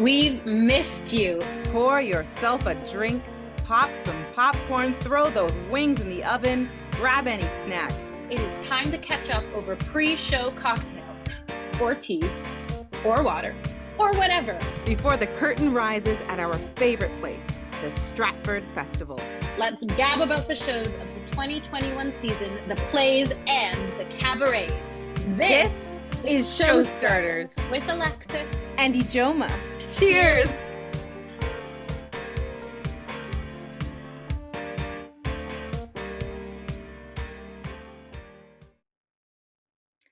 We've missed you. Pour yourself a drink, pop some popcorn, throw those wings in the oven, grab any snack. It is time to catch up over pre-show cocktails, or tea, or water, or whatever. Before the curtain rises at our favorite place, the Stratford Festival. Let's gab about the shows of the 2021 season, the plays and the cabarets. This is Showstarters with Alexis and Ijoma. Cheers!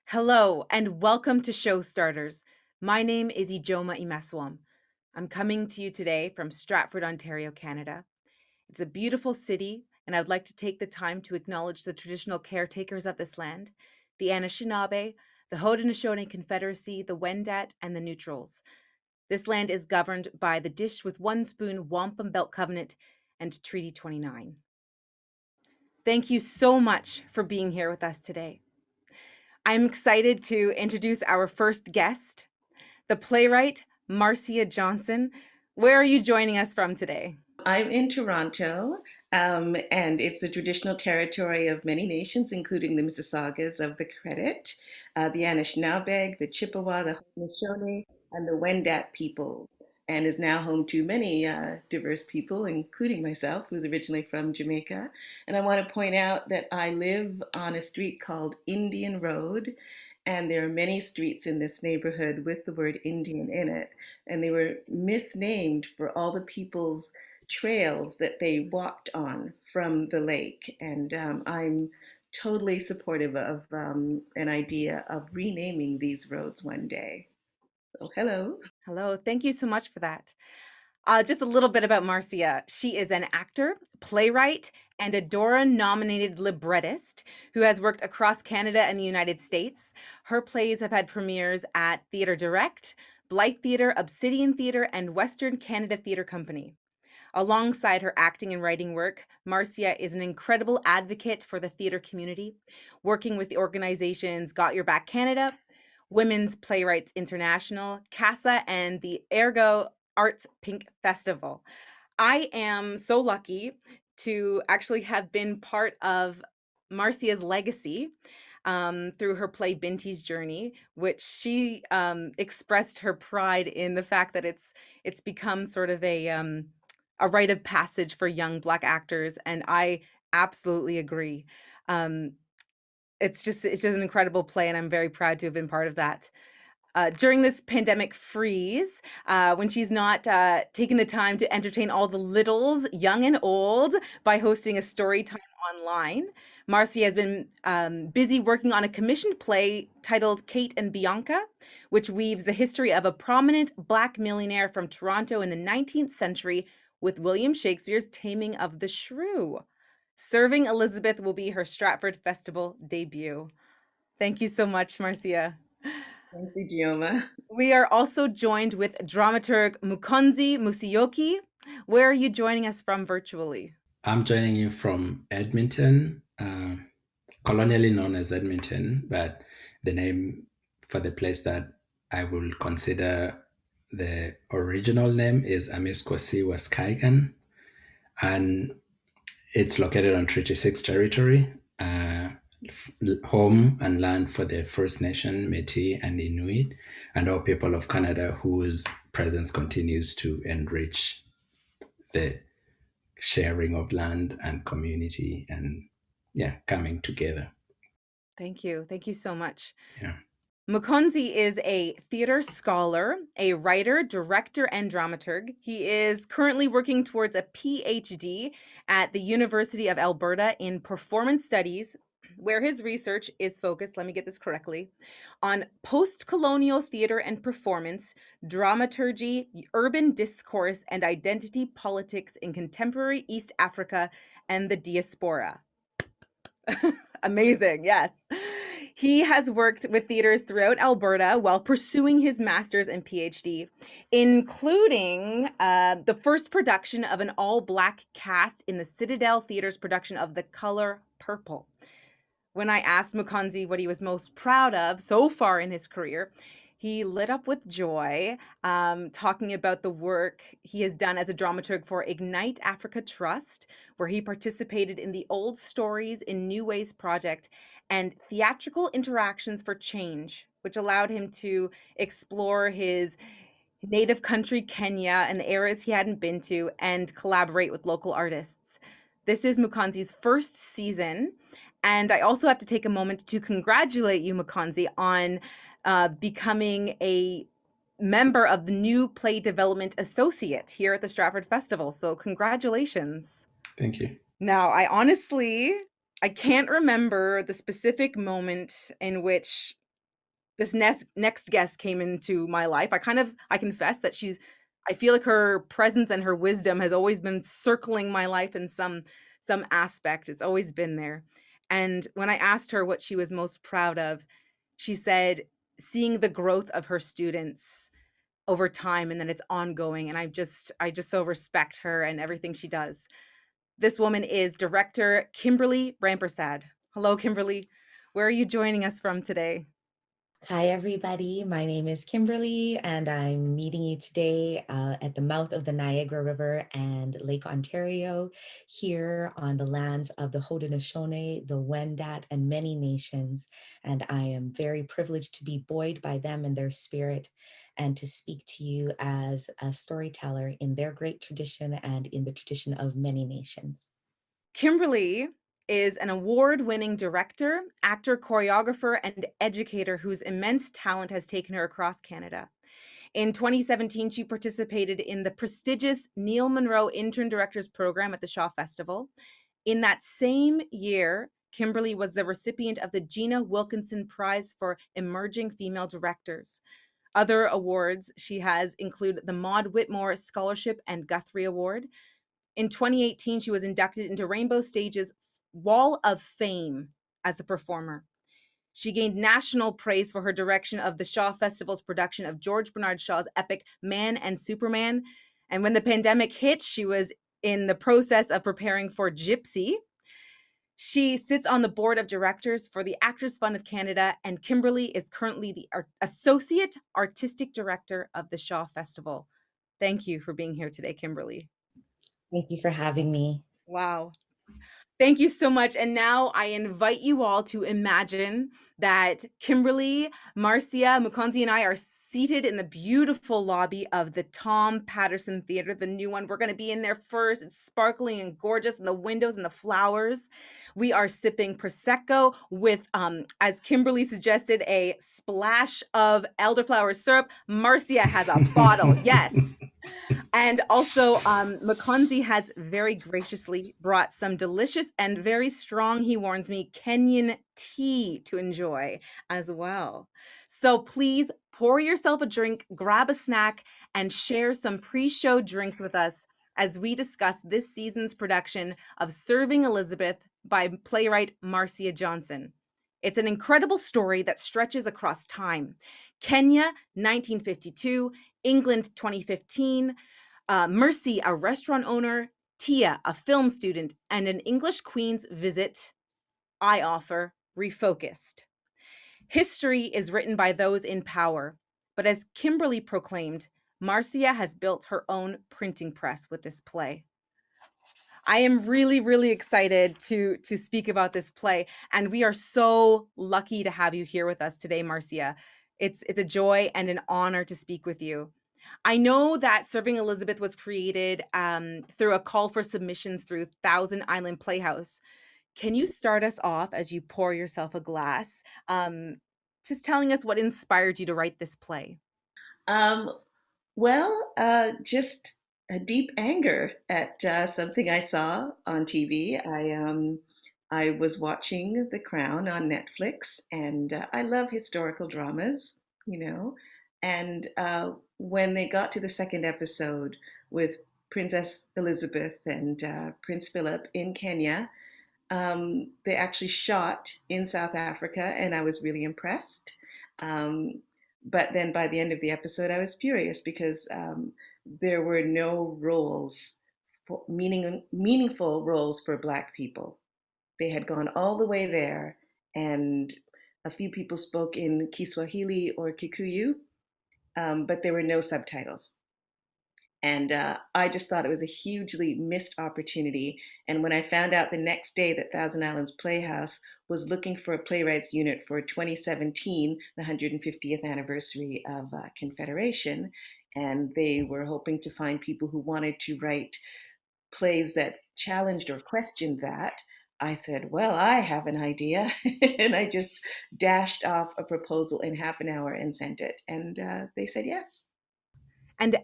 Hello and welcome to Showstarters. My name is Ijoma Imeswam. I'm coming to you today from Stratford, Ontario, Canada. It's a beautiful city, and I would like to take the time to acknowledge the traditional caretakers of this land, the Anishinaabe, the Haudenosaunee Confederacy, the Wendat, and the Neutrals. This land is governed by the Dish with One Spoon Wampum Belt Covenant and Treaty 29. Thank you so much for being here with us today. I'm excited to introduce our first guest, the playwright, Marcia Johnson. Where are you joining us from today? I'm in Toronto, and it's the traditional territory of many nations, including the Mississaugas of the Credit, the Anishinaabe, the Chippewa, the Haudenosaunee, and the Wendat peoples, and is now home to many diverse people, including myself, who's originally from Jamaica. And I want to point out that I live on a street called Indian Road, and there are many streets in this neighborhood with the word Indian in it, and they were misnamed for all the people's trails that they walked on from the lake. And I'm totally supportive of an idea of renaming these roads one day. So hello. Hello, thank you so much for that. Just a little bit about Marcia. She is an actor, playwright, and a Dora-nominated librettist who has worked across Canada and the United States. Her plays have had premieres at Theatre Direct, Blythe Theatre, Obsidian Theatre, and Western Canada Theatre Company. Alongside her acting and writing work, Marcia is an incredible advocate for the theatre community, working with the organizations Got Your Back Canada, Women's Playwrights International, CASA, and the Ergo Arts Pink Festival. I am so lucky to actually have been part of Marcia's legacy through her play Binti's Journey, which she expressed her pride in the fact that it's become sort of a rite of passage for young Black actors, and I absolutely agree. It's just an incredible play, and I'm very proud to have been part of that. During this pandemic freeze, when she's not taking the time to entertain all the littles, young and old, by hosting a story time online, Marcia has been busy working on a commissioned play titled Kate and Bianca, which weaves the history of a prominent Black millionaire from Toronto in the 19th century with William Shakespeare's Taming of the Shrew. Serving Elizabeth will be her Stratford Festival debut. Thank you so much, Marcia. Thanks, Ijoma. We are also joined with dramaturg Mũkonzi Mũsyoki. Where are you joining us from virtually? I'm joining you from Edmonton, colonially known as Edmonton, but the name for the place that I will consider the original name is Mũkonzi Mũsyoki, and it's located on Treaty 6 territory, home and land for the First Nation, Métis, and Inuit, and all people of Canada whose presence continues to enrich the sharing of land and community and coming together. Thank you. Thank you so much. Yeah. Mũkonzi is a theater scholar, a writer, director, and dramaturg. He is currently working towards a PhD at the University of Alberta in performance studies, where his research is focused, let me get this correctly, on post-colonial theater and performance, dramaturgy, urban discourse, and identity politics in contemporary East Africa and the diaspora. Amazing, yes. He has worked with theaters throughout Alberta while pursuing his master's and PhD, including the first production of an all-Black cast in the Citadel Theatre's production of The Color Purple. When I asked Mũkonzi what he was most proud of so far in his career, He lit up with joy, talking about the work he has done as a dramaturg for Ignite Africa Trust, where he participated in the Old Stories in New Ways project and Theatrical Interactions for Change, which allowed him to explore his native country, Kenya, and the areas he hadn't been to and collaborate with local artists. This is Mũkonzi's first season. And I also have to take a moment to congratulate you, Mũkonzi, on becoming a member of the new Play Development Associate here at the Stratford Festival. So congratulations. Thank you. Now, I can't remember the specific moment in which this next guest came into my life. I confess that I feel like her presence and her wisdom has always been circling my life in some aspect. It's always been there. And when I asked her what she was most proud of, she said, seeing the growth of her students over time and then it's ongoing. And I just so respect her and everything she does. This woman is director Kimberley Rampersad. Hello, Kimberley. Where are you joining us from today? Hi, everybody. My name is Kimberley, and I'm meeting you today at the mouth of the Niagara River and Lake Ontario, here on the lands of the Haudenosaunee, the Wendat, and many nations. And I am very privileged to be buoyed by them and their spirit, and to speak to you as a storyteller in their great tradition and in the tradition of many nations. Kimberley is an award-winning director, actor, choreographer, and educator whose immense talent has taken her across Canada. In 2017, she participated in the prestigious Neil Monroe Intern Directors Program at the Shaw Festival. In that same year, Kimberley was the recipient of the Gina Wilkinson Prize for Emerging Female Directors. Other awards she has include the Maud Whitmore Scholarship and Guthrie Award. In 2018, she was inducted into Rainbow Stage's Wall of Fame as a performer. She gained national praise for her direction of the Shaw Festival's production of George Bernard Shaw's epic Man and Superman. And when the pandemic hit, she was in the process of preparing for Gypsy. She sits on the board of directors for the Actors Fund of Canada, and Kimberley is currently the Associate Artistic Director of the Shaw Festival. Thank you for being here today, Kimberley. Thank you for having me. Wow. Thank you so much. And now I invite you all to imagine that Kimberley, Marcia, Mũkonzi, and I are seated in the beautiful lobby of the Tom Patterson Theatre, the new one. We're going to be in there first. It's sparkling and gorgeous, and the windows and the flowers. We are sipping Prosecco with, as Kimberley suggested, a splash of elderflower syrup. Marcia has a bottle. Yes. And also, Mũkonzi has very graciously brought some delicious and very strong, he warns me, Kenyan tea to enjoy as well. So please pour yourself a drink, grab a snack, and share some pre-show drinks with us as we discuss this season's production of Serving Elizabeth by playwright Marcia Johnson. It's an incredible story that stretches across time. Kenya, 1952, England, 2015, Mercy, a restaurant owner, Tia, a film student, and an English queen's visit, I offer, refocused. History is written by those in power, but as Kimberley proclaimed, Marcia has built her own printing press with this play. I am really, really excited to speak about this play, and we are so lucky to have you here with us today, Marcia. It's a joy and an honor to speak with you. I know that Serving Elizabeth was created through a call for submissions through Thousand Island Playhouse. Can you start us off as you pour yourself a glass, just telling us what inspired you to write this play? Just a deep anger at something I saw on TV. I was watching The Crown on Netflix, and I love historical dramas, And when they got to the second episode with Princess Elizabeth and Prince Philip in Kenya, they actually shot in South Africa, and I was really impressed. But then by the end of the episode, I was furious because there were no roles, meaningful roles for Black people. They had gone all the way there, and a few people spoke in Kiswahili or Kikuyu, but there were no subtitles. And I just thought it was a hugely missed opportunity. And when I found out the next day that Thousand Islands Playhouse was looking for a playwrights unit for 2017, the 150th anniversary of Confederation, and they were hoping to find people who wanted to write plays that challenged or questioned that, I said, well, I have an idea. And I just dashed off a proposal in half an hour and sent it. And they said yes. And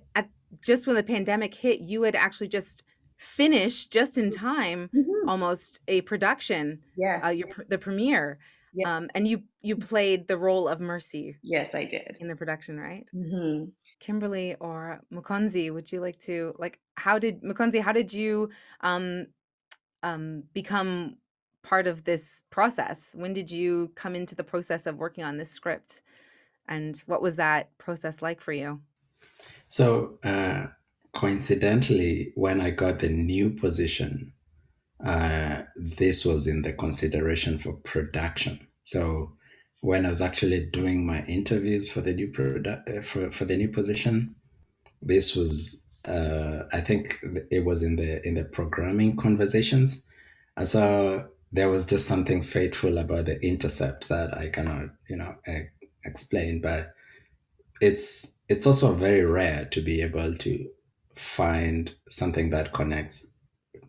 just when the pandemic hit, you had actually just finished just in time, almost a production, Yes. The premiere. Yes. And you played the role of Mercy. Yes, I did. In the production, right? Mm-hmm. Kimberley or Mũkonzi, would you like to, how did you become part of this process? When did you come into the process of working on this script? And what was that process like for you? So coincidentally, when I got the new position, this was in the consideration for production. So when I was actually doing my interviews for the new for the new position, this was I think it was in the programming conversations, and so there was just something fateful about the intercept that I cannot explain, but it's also very rare to be able to find something that connects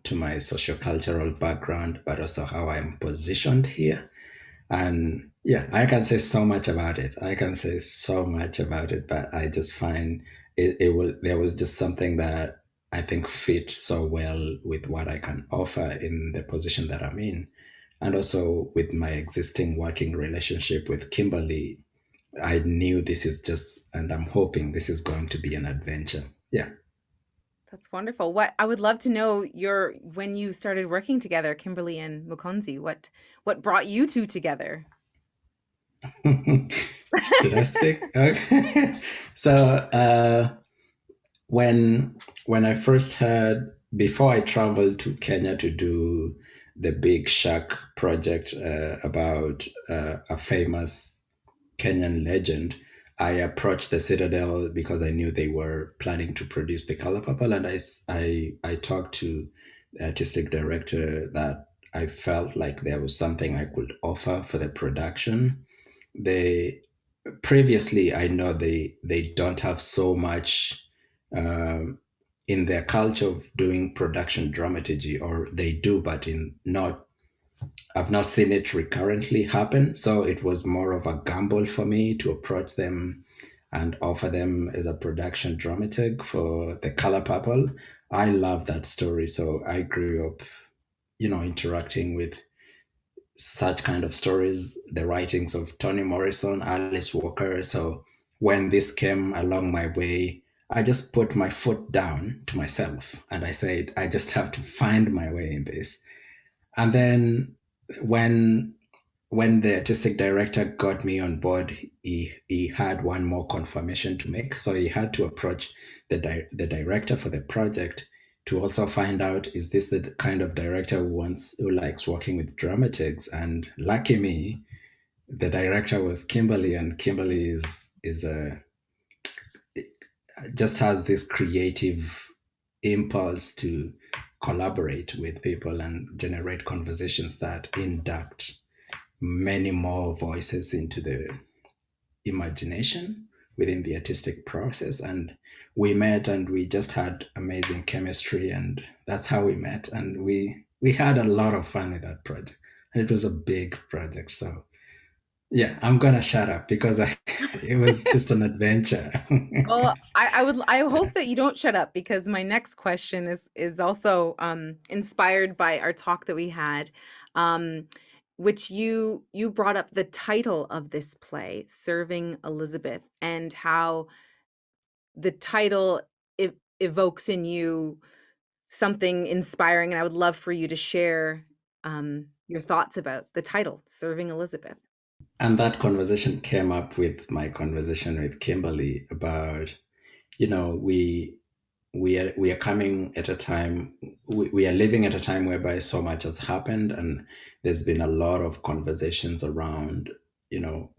to my sociocultural background, but also how I'm positioned here. And yeah, I can say so much about it. But I just find there was just something that I think fit so well with what I can offer in the position that I'm in. And also with my existing working relationship with Kimberley, I knew and I'm hoping this is going to be an adventure. Yeah. That's wonderful. I would love to know when you started working together, Kimberley and Mũkonzi, what brought you two together? Should I speak? Okay. So when I first heard, before I traveled to Kenya to do the big Shark project about a famous Kenyan legend, I approached the Citadel because I knew they were planning to produce The Color Purple, and I talked to the artistic director that I felt like there was something I could offer for the production. Previously, I know they don't have so much in their culture of doing production dramaturgy, or they do, but I've not seen it recurrently happen. So it was more of a gamble for me to approach them and offer them as a production dramaturg for The Color Purple. I love that story. So I grew up, interacting with such kind of stories, the writings of Toni Morrison, Alice Walker. So when this came along my way, I just put my foot down to myself and I said, I just have to find my way in this. And then when the artistic director got me on board, he had one more confirmation to make. So he had to approach the director for the project to also find out, is this the kind of director who likes working with dramaturgs? And lucky me, the director was Kimberley, and Kimberley just has this creative impulse to collaborate with people and generate conversations that induct many more voices into the imagination within the artistic process. And we met and we just had amazing chemistry, and that's how we met. And we had a lot of fun with that project, and it was a big project. So yeah, I'm gonna shut up because it was just an adventure. Well, I hope that you don't shut up, because my next question is also inspired by our talk that we had, which you brought up the title of this play, Serving Elizabeth, and how the title evokes in you something inspiring. And I would love for you to share your thoughts about the title, Serving Elizabeth. And that conversation came up with my conversation with Kimberley about, we are coming at a time, we are living at a time whereby so much has happened, and there's been a lot of conversations around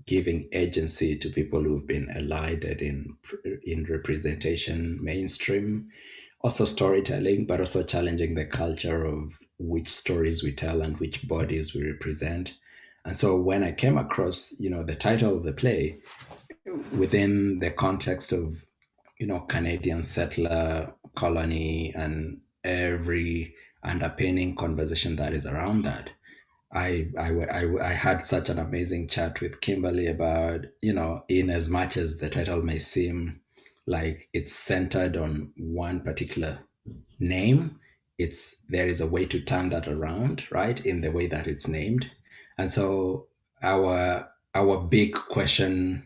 giving agency to people who've been elided in representation, mainstream, also storytelling, but also challenging the culture of which stories we tell and which bodies we represent. And so when I came across, the title of the play within the context of, Canadian settler colony and every underpinning conversation that is around that, I had such an amazing chat with Kimberley about, in as much as the title may seem like it's centered on one particular name, there is a way to turn that around, right, in the way that it's named. And so our big question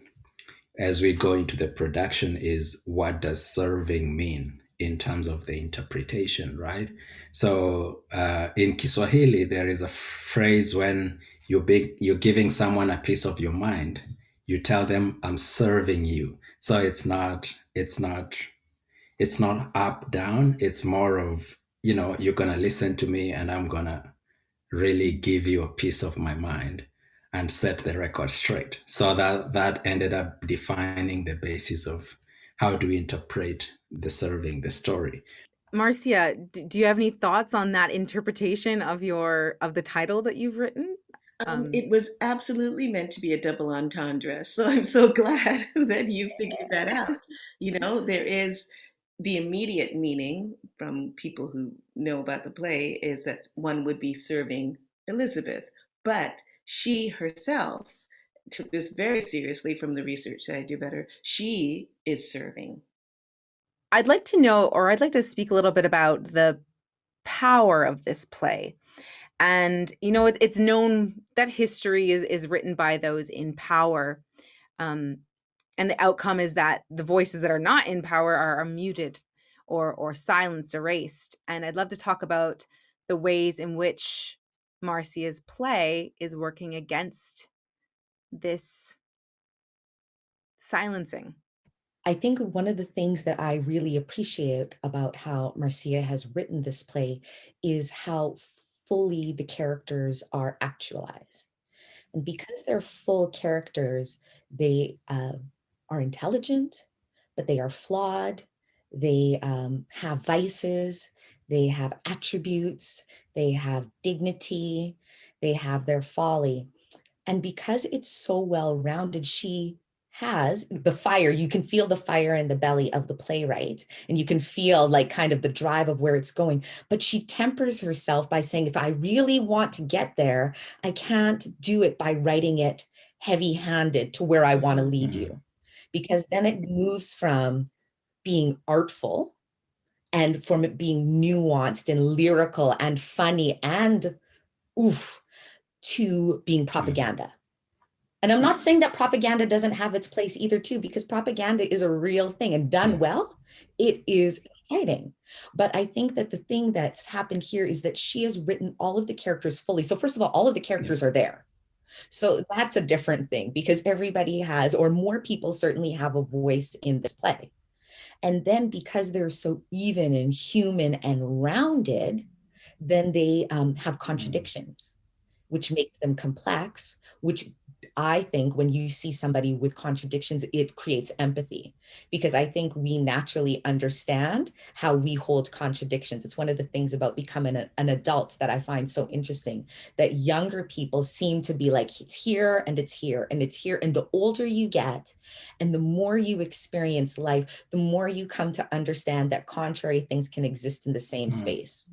as we go into the production is, what does serving mean in terms of the interpretation, right? So in Kiswahili, there is a phrase when you're giving someone a piece of your mind, you tell them, I'm serving you. So it's not up down. It's more of, you're gonna listen to me and I'm gonna really give you a piece of my mind and set the record straight. So that ended up defining the basis of how do we interpret the story. Marcia, do you have any thoughts on that interpretation of the title that you've written? It was absolutely meant to be a double entendre. So I'm so glad that you figured that out. There is the immediate meaning from people who know about the play is that one would be serving Elizabeth, but she herself took this very seriously from the research that I do better. She is serving. I'd like to know, or I'd like to speak a little bit about the power of this play. And, it's known that history is written by those in power. And the outcome is that the voices that are not in power are muted or silenced, erased. And I'd love to talk about the ways in which Marcia's play is working against this silencing. I think one of the things that I really appreciate about how Marcia has written this play is how fully the characters are actualized. And because they're full characters, they are intelligent, but they are flawed. They have vices, they have attributes, they have dignity, they have their folly. And because it's so well-rounded, she has the fire. You can feel the fire in the belly of the playwright, and you can feel like kind of the drive of where it's going. But she tempers herself by saying, if I really want to get there, I can't do it by writing it heavy-handed to where I want to lead you. Because then it moves from being artful and from it being nuanced and lyrical and funny and to being propaganda. And I'm not saying that propaganda doesn't have its place either too, because propaganda is a real thing, and done well, it is exciting. But I think that the thing that's happened here is that she has written all of the characters fully. So first of all of the characters are there. So that's a different thing, because everybody has, or more people certainly have, a voice in this play. And then because they're so even and human and rounded, then they have contradictions, which makes them complex, which I think when you see somebody with contradictions, it creates empathy, because I think we naturally understand how we hold contradictions. It's one of the things about becoming an adult that I find so interesting, that younger people seem to be like, it's here and it's here and it's here. And the older you get and the more you experience life, the more you come to understand that contrary things can exist in the same space.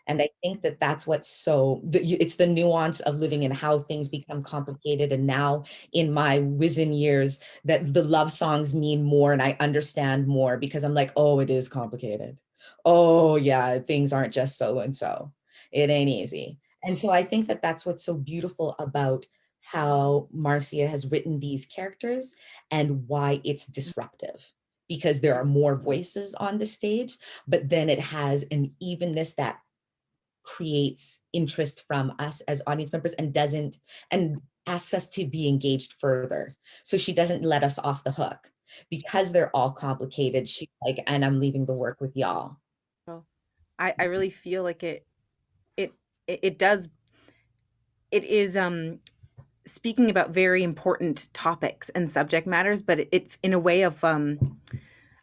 And I think that that's what's it's the nuance of living and how things become complicated. And now in my wizened years, that the love songs mean more and I understand more, because I'm like, oh, it is complicated. Oh yeah, things aren't just so and so. It ain't easy. And so I think that that's what's so beautiful about how Marcia has written these characters and why it's disruptive, because there are more voices on the stage, but then it has an evenness that creates interest from us as audience members and asks us to be engaged further. So she doesn't let us off the hook because they're all complicated. She's like, and I'm leaving the work with y'all. Well, I really feel like it does, it is speaking about very important topics and subject matters, but it in a way of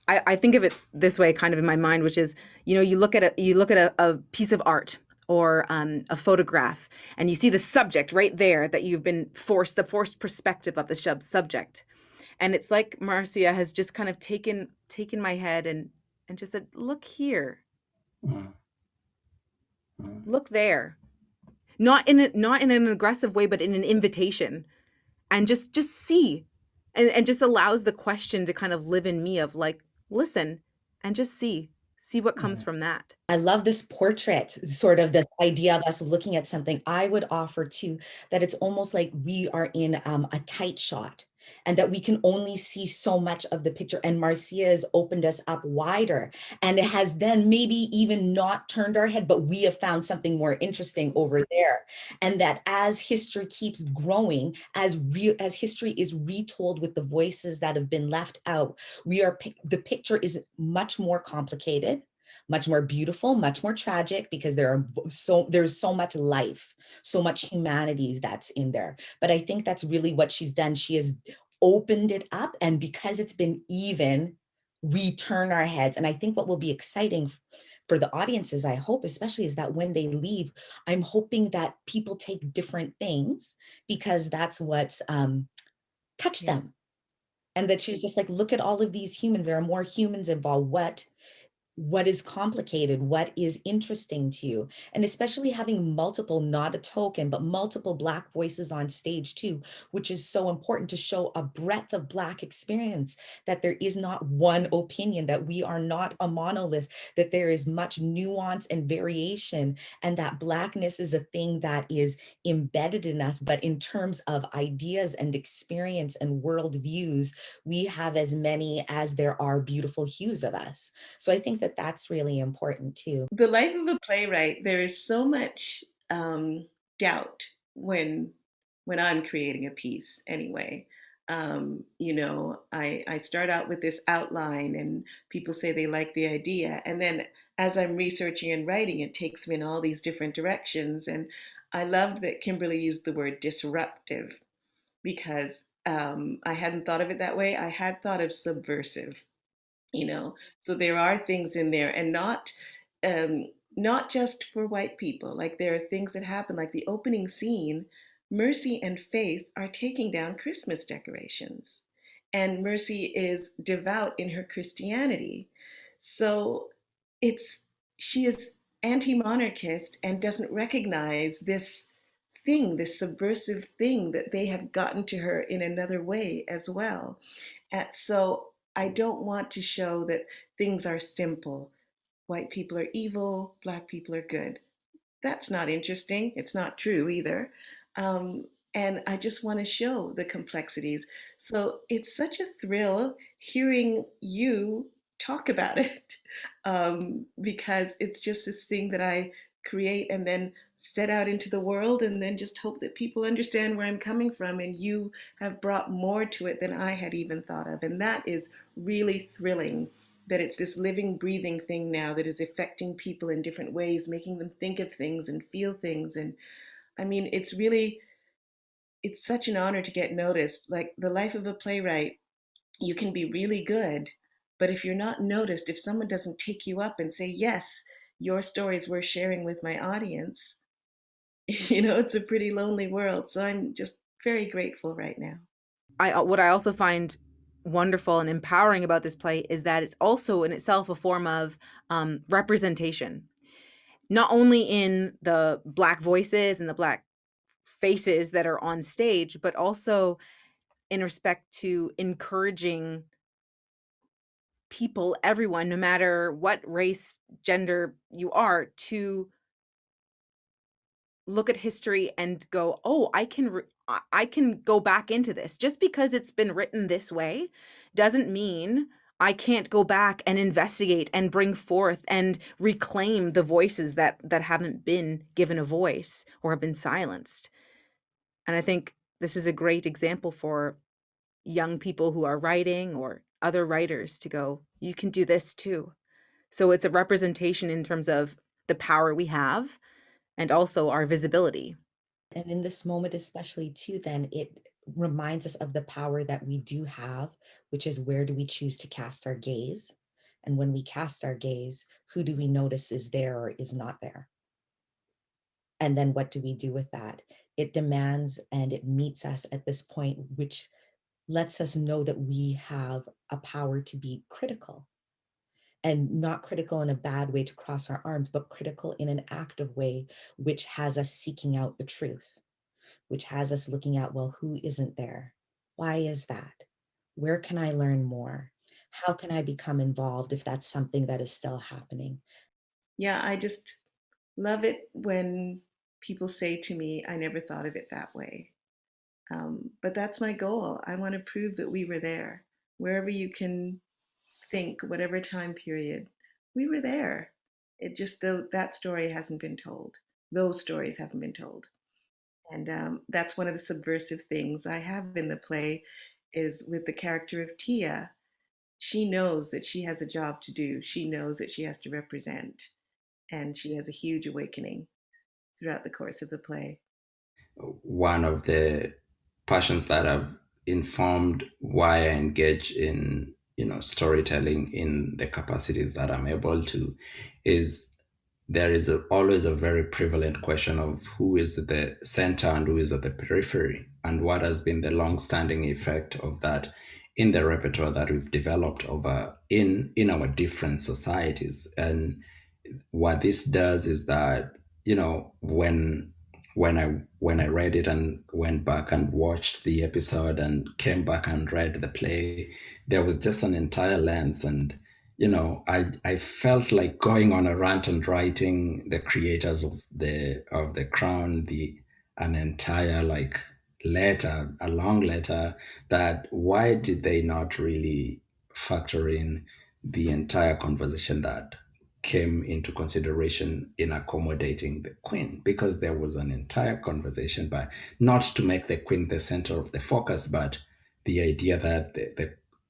I think of it this way kind of in my mind, which is, you look at a piece of art or a photograph, and you see the subject right there that you've been the forced perspective of the subject. And it's like Marcia has just kind of taken my head and just said, look here, Mm. Mm. look there. Not in an aggressive way, but in an invitation. And just see. And just allows the question to kind of live in me of like, listen and just see what comes from that. I love this portrait, sort of this idea of us looking at something. I would offer too that it's almost like we are in a tight shot, and that we can only see so much of the picture. And Marcia has opened us up wider, and it has then maybe even not turned our head, but we have found something more interesting over there. And that as history keeps growing, as history is retold with the voices that have been left out, the picture is much more complicated, much more beautiful, much more tragic, because there's so much life, so much humanity that's in there. But I think that's really what she's done. She has opened it up, and because it's been even, we turn our heads. And I think what will be exciting for the audiences, I hope especially, is that when they leave, I'm hoping that people take different things, because that's what's touched them. And that she's just like, look at all of these humans. There are more humans involved. What is complicated, what is interesting to you, and especially having multiple, not a token, but multiple Black voices on stage too, which is so important to show a breadth of Black experience, that there is not one opinion, that we are not a monolith, that there is much nuance and variation, and that Blackness is a thing that is embedded in us. But in terms of ideas and experience and worldviews, we have as many as there are beautiful hues of us. So I think that that's really important too. The life of a playwright, there is so much doubt when I'm creating a piece anyway. I start out with this outline and people say they like the idea. And then as I'm researching and writing, it takes me in all these different directions. And I loved that Kimberly used the word disruptive, because I hadn't thought of it that way. I had thought of subversive. So there are things in there, and not just for white people. Like, there are things that happen, like the opening scene. Mercy and Faith are taking down Christmas decorations, and Mercy is devout in her Christianity. So she is anti-monarchist and doesn't recognize this this subversive thing that they have gotten to her in another way as well. And so I don't want to show that things are simple. White people are evil, Black people are good. That's not interesting. It's not true either. And I just want to show the complexities. So it's such a thrill hearing you talk about it, because it's just this thing that I create and then set out into the world, and then just hope that people understand where I'm coming from. And you have brought more to it than I had even thought of. And that is really thrilling, that it's this living, breathing thing now that is affecting people in different ways, making them think of things and feel things. And I mean, it's such an honor to get noticed. Like, the life of a playwright, you can be really good, but if you're not noticed, if someone doesn't take you up and say, yes, your story is worth sharing with my audience, it's a pretty lonely world. So I'm just very grateful right now. What I also find wonderful and empowering about this play is that it's also in itself a form of representation, not only in the Black voices and the Black faces that are on stage, but also in respect to encouraging people, everyone, no matter what race, gender you are, to look at history and go, oh, I can go back into this. Just because it's been written this way doesn't mean I can't go back and investigate and bring forth and reclaim the voices that haven't been given a voice or have been silenced. And I think this is a great example for young people who are writing, or other writers, to go, you can do this too. So it's a representation in terms of the power we have, and also our visibility. And in this moment, especially too, then it reminds us of the power that we do have, which is where do we choose to cast our gaze? And when we cast our gaze, who do we notice is there or is not there? And then what do we do with that? It demands and it meets us at this point, which lets us know that we have a power to be critical, and not critical in a bad way to cross our arms, but critical in an active way, which has us seeking out the truth, which has us looking at, well, who isn't there? Why is that? Where can I learn more? How can I become involved if that's something that is still happening? Yeah, I just love it when people say to me, I never thought of it that way. But that's my goal. I want to prove that we were there. Wherever you can think, whatever time period, we were there. It just, that story hasn't been told. Those stories haven't been told. And that's one of the subversive things I have in the play is with the character of Tia. She knows that she has a job to do. She knows that she has to represent. And she has a huge awakening throughout the course of the play. One of the passions that have informed why I engage in storytelling in the capacities that I'm able to is there is always a very prevalent question of who is at the center and who is at the periphery, and what has been the long-standing effect of that in the repertoire that we've developed over in our different societies. And what this does is that when I read it and went back and watched the episode and came back and read the play, there was just an entire lens. And I felt like going on a rant and writing the creators of the Crown an entire letter, a long letter, that why did they not really factor in the entire conversation that came into consideration in accommodating the Queen, because there was an entire conversation, by not to make the Queen the center of the focus, but the idea that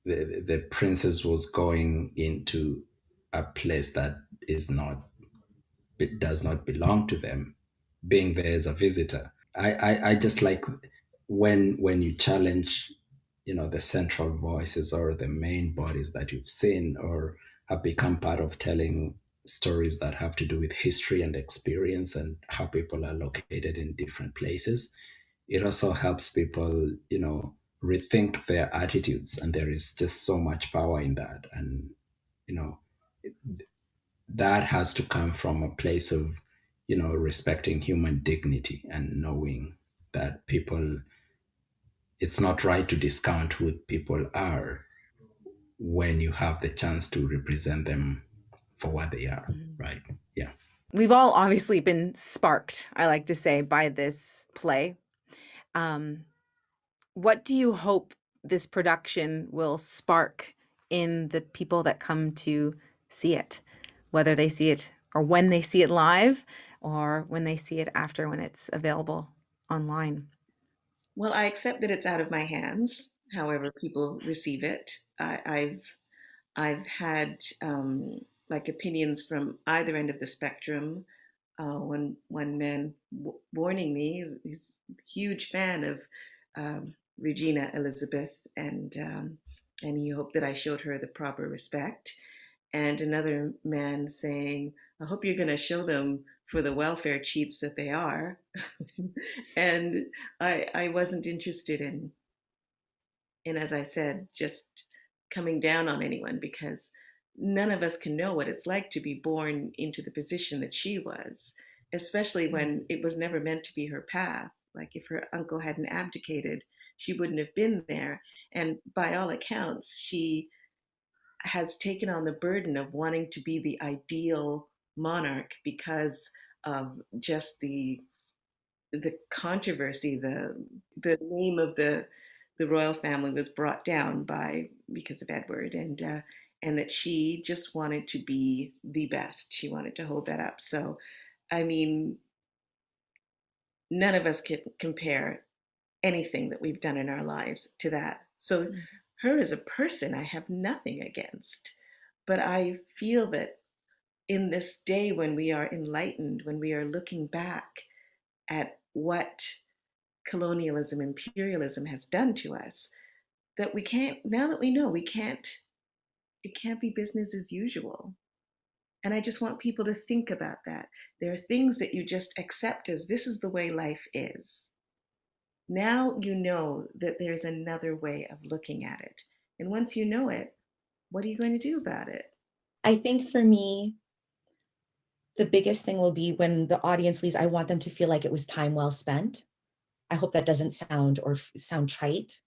the princess was going into a place that it does not belong to them, being there as a visitor. I just like when you challenge the central voices or the main bodies that you've seen or have become part of telling stories that have to do with history and experience and how people are located in different places. It also helps people rethink their attitudes, and there is just so much power in that. And you know that has to come from a place of respecting human dignity and knowing that people, it's not right to discount who people are when you have the chance to represent them for what they are, right? Yeah. We've all obviously been sparked, I like to say, by this play. What do you hope this production will spark in the people that come to see it, whether they see it or when they see it live or when they see it after, when it's available online? Well, I accept that it's out of my hands, however people receive it. I've had opinions from either end of the spectrum. One man warning me, he's a huge fan of Regina Elizabeth, and he hoped that I showed her the proper respect. And another man saying, I hope you're going to show them for the welfare cheats that they are. And I wasn't interested in, as I said, just coming down on anyone, because none of us can know what it's like to be born into the position that she was, especially when it was never meant to be her path. Like if her uncle hadn't abdicated, she wouldn't have been there. And by all accounts, she has taken on the burden of wanting to be the ideal monarch because of just the controversy. The name of the royal family was brought down because of Edward, and that she just wanted to be the best. She wanted to hold that up. So, I mean, none of us can compare anything that we've done in our lives to that. So, her as a person, I have nothing against. But I feel that in this day when we are enlightened, when we are looking back at what colonialism, imperialism has done to us, that we can't, now that we know, it can't be business as usual. And I just want people to think about that. There are things that you just accept as this is the way life is. Now you know that there's another way of looking at it. And once you know it, what are you going to do about it? I think for me, the biggest thing will be when the audience leaves, I want them to feel like it was time well spent. I hope that doesn't sound trite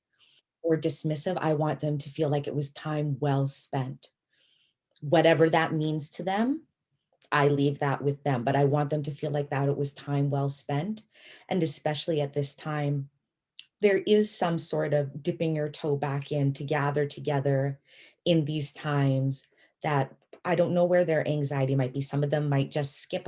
or dismissive. I want them to feel like it was time well spent. Whatever that means to them, I leave that with them, but I want them to feel like that it was time well spent. And especially at this time, there is some sort of dipping your toe back in to gather together in these times that I don't know where their anxiety might be. Some of them might just skip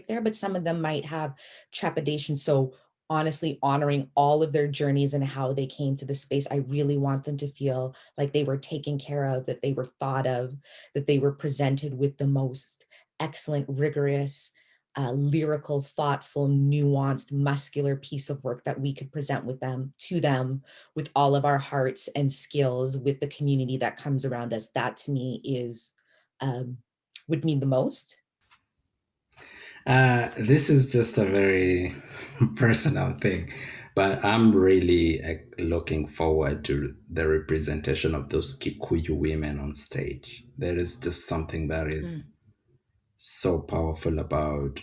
there, but some of them might have trepidation. So honestly, honoring all of their journeys and how they came to the space, I really want them to feel like they were taken care of, that they were thought of, that they were presented with the most excellent, rigorous, lyrical, thoughtful, nuanced, muscular piece of work that we could present to them with all of our hearts and skills, with the community that comes around us. That to me is would mean the most. This is just a very personal thing, but I'm really looking forward to the representation of those Kikuyu women on stage. There is just something that is so powerful about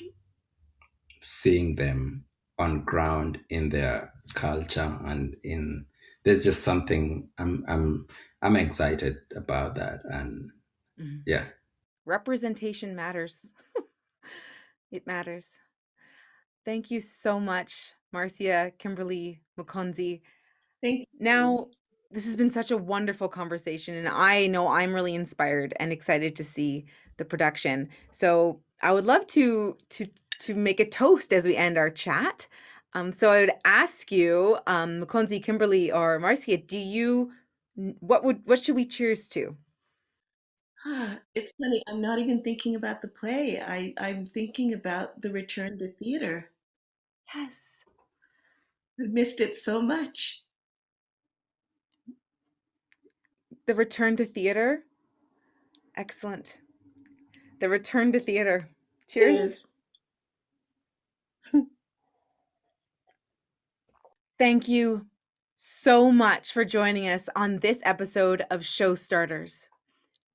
seeing them on ground in their culture, and there's just something I'm excited about that, and yeah. Representation matters. It matters. Thank you so much, Marcia, Kimberley, Mũkonzi. Thank you. Now, this has been such a wonderful conversation, and I know I'm really inspired and excited to see the production. So I would love to make a toast as we end our chat. So I would ask you, Mũkonzi, Kimberley, or Marcia, what should we cheers to? It's funny, I'm not even thinking about the play. I'm thinking about the return to theater. Yes. I missed it so much. The return to theater. Excellent. The return to theater. Cheers. Thank you so much for joining us on this episode of Showstarters.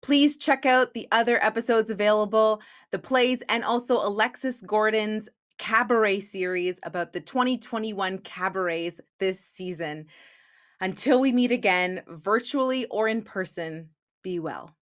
Please check out the other episodes available, the plays, and also Alexis Gordon's cabaret series about the 2021 cabarets this season. Until we meet again, virtually or in person, be well.